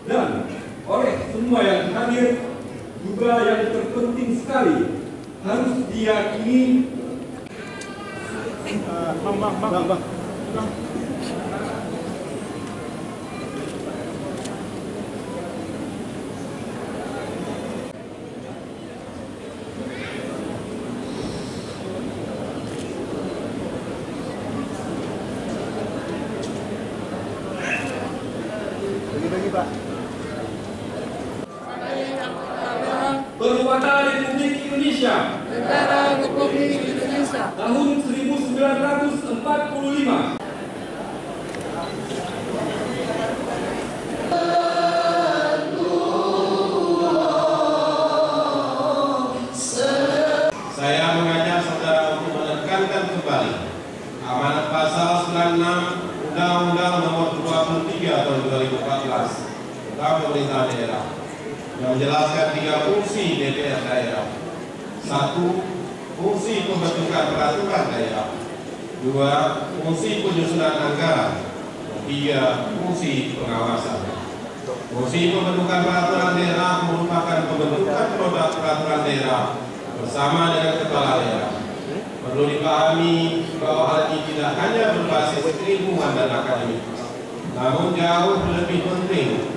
dan oleh semua yang hadir juga yang terpenting sekali harus diyakini. Bang. Bagi-bagi, Pak. Perbuatan Republik Indonesia Negara Republik Indonesia tahun 1945. Saya mengajak saudara untuk menekankan kembali amanat pasal 96 Undang-Undang Nomor 23 Tahun 2014 tentang pemerintahan daerah yang menjelaskan 3 fungsi DPR daerah. 1. Fungsi pembentukan peraturan daerah. 2. Fungsi penyusunan anggaran. 3. Fungsi pengawasan. Fungsi pembentukan peraturan daerah merupakan pembentukan produk peraturan daerah bersama dengan kepala daerah. Perlu dipahami bahwa hal ini tidak hanya berbasis keilmuan dan akademik, namun jauh lebih penting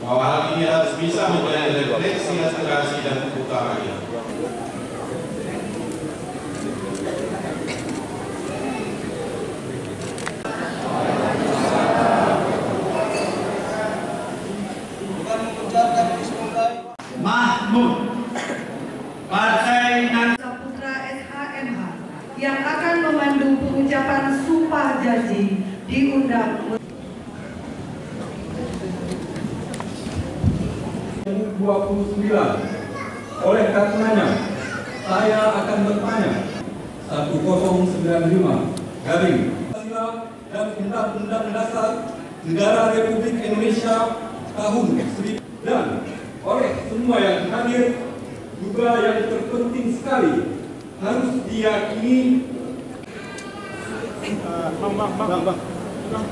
bahwa hal ini harus bisa menjadi refleksi aspirasi dan kebutuhan rakyat. Mahmud Partai Saputra SHMH yang akan memandu pengucapan sumpah janji diundang 29. Oleh karenanya, saya akan bertanya 1095 garing dan Undang-Undang Dasar Negara Republik Indonesia tahun 1000 dan oleh semua yang hadir juga yang terpenting sekali harus diyakini. Bang.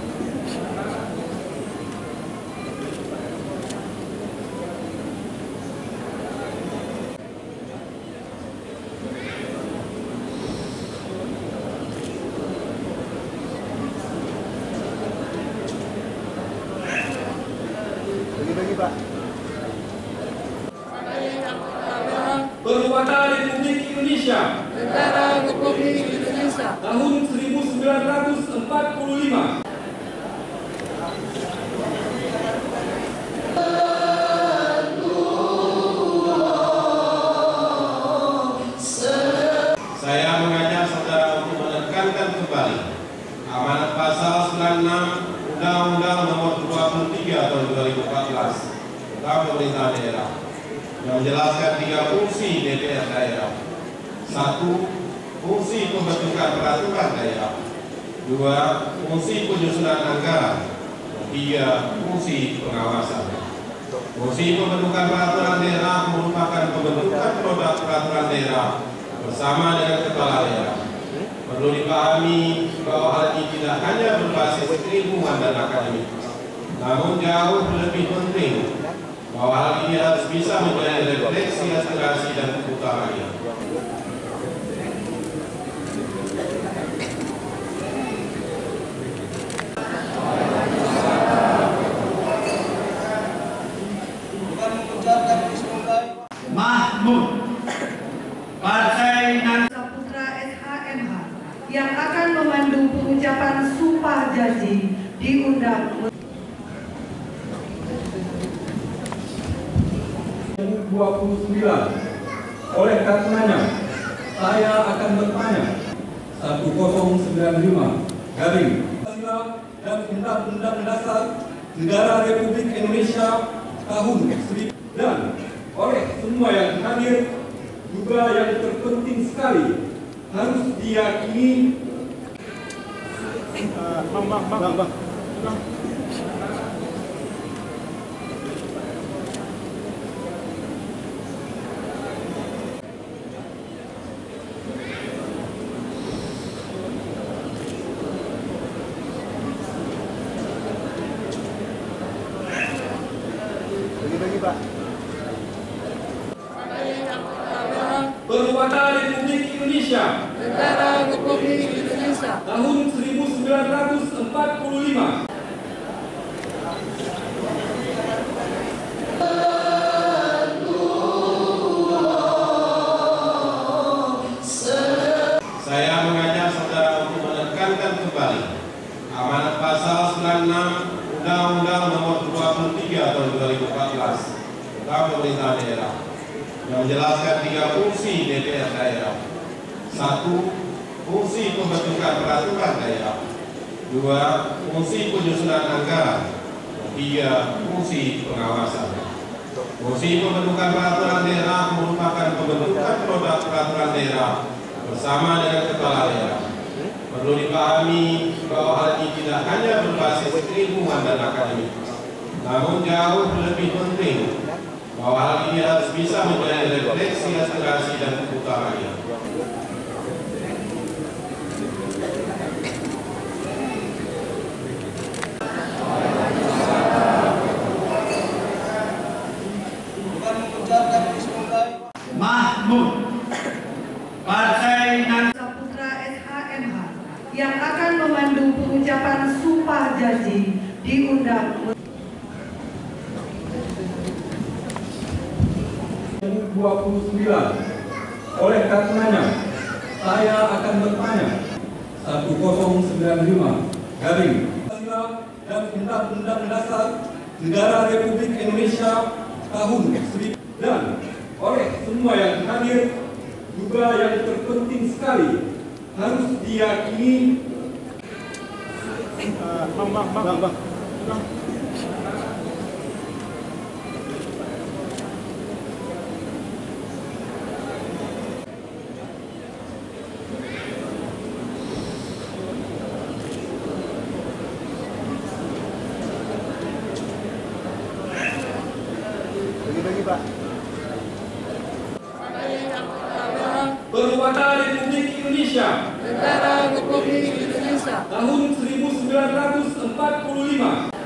Bagi-bagi, Pak. Perbuatan Republik Indonesia Negara Republik Indonesia tahun 1945. Saya mengajak saudara untuk menekankan kembali amanat pasal 96 Undang-Undang Nomor 23 Tahun 2014 tentang pemerintahan daerah yang menjelaskan 3 fungsi DPR daerah. 1. Fungsi pembentukan peraturan daerah. 2. Fungsi penyusunan anggaran. 3. Fungsi pengawasan. Fungsi pembentukan peraturan daerah merupakan pembentukan produk peraturan daerah bersama dengan kepala daerah. Perlu dipahami bahwa hal ini tidak hanya berbasis keilmuan dan akademik, namun jauh lebih penting bahwa hal ini harus bisa menjadi refleksi aspirasi dan kebutuhan rakyat. Mahmud Partai Saputra SHMH yang akan memandu pengucapan sumpah janji diundang 29. Oleh karenanya, saya akan bertanya 1095 garing dan Undang-Undang Dasar Negara Republik Indonesia tahun 1000 dan oleh semua yang hadir juga yang terpenting sekali harus diyakini. Bang. Pak. Perwata Republik Indonesia Negara Republik Indonesia tahun 1945. Saya mengajak saudara untuk menekankan kembali amanat pasal 96 Undang-Undang Nomor 23 Tahun 2014 tentang pemerintahan daerah yang menjelaskan 3 fungsi DPR daerah. 1. Fungsi pembentukan peraturan daerah. 2. Fungsi penyusunan anggaran. 3. Fungsi pengawasan. Fungsi pembentukan peraturan daerah merupakan pembentukan produk peraturan daerah bersama dengan kepala daerah. Perlu dipahami bahwa hal ini tidak hanya berbasis keilmuan dan akademik, namun jauh lebih penting bahwa hal ini harus bisa menjadi refleksi aspirasi dan kebutuhan rakyat. Mahmud, Partai Saputra SHMH yang akan memandu pengucapan sumpah janji diundang 29. Oleh karenanya, saya akan bertanya 1095 garing dan Undang-Undang Dasar Negara Republik Indonesia tahun 1000 dan oleh semua yang hadir juga yang terpenting sekali harus diyakini Bang. Bagi-bagi, Pak. Perwata Republik Indonesia Negara Republik Indonesia tahun 1945.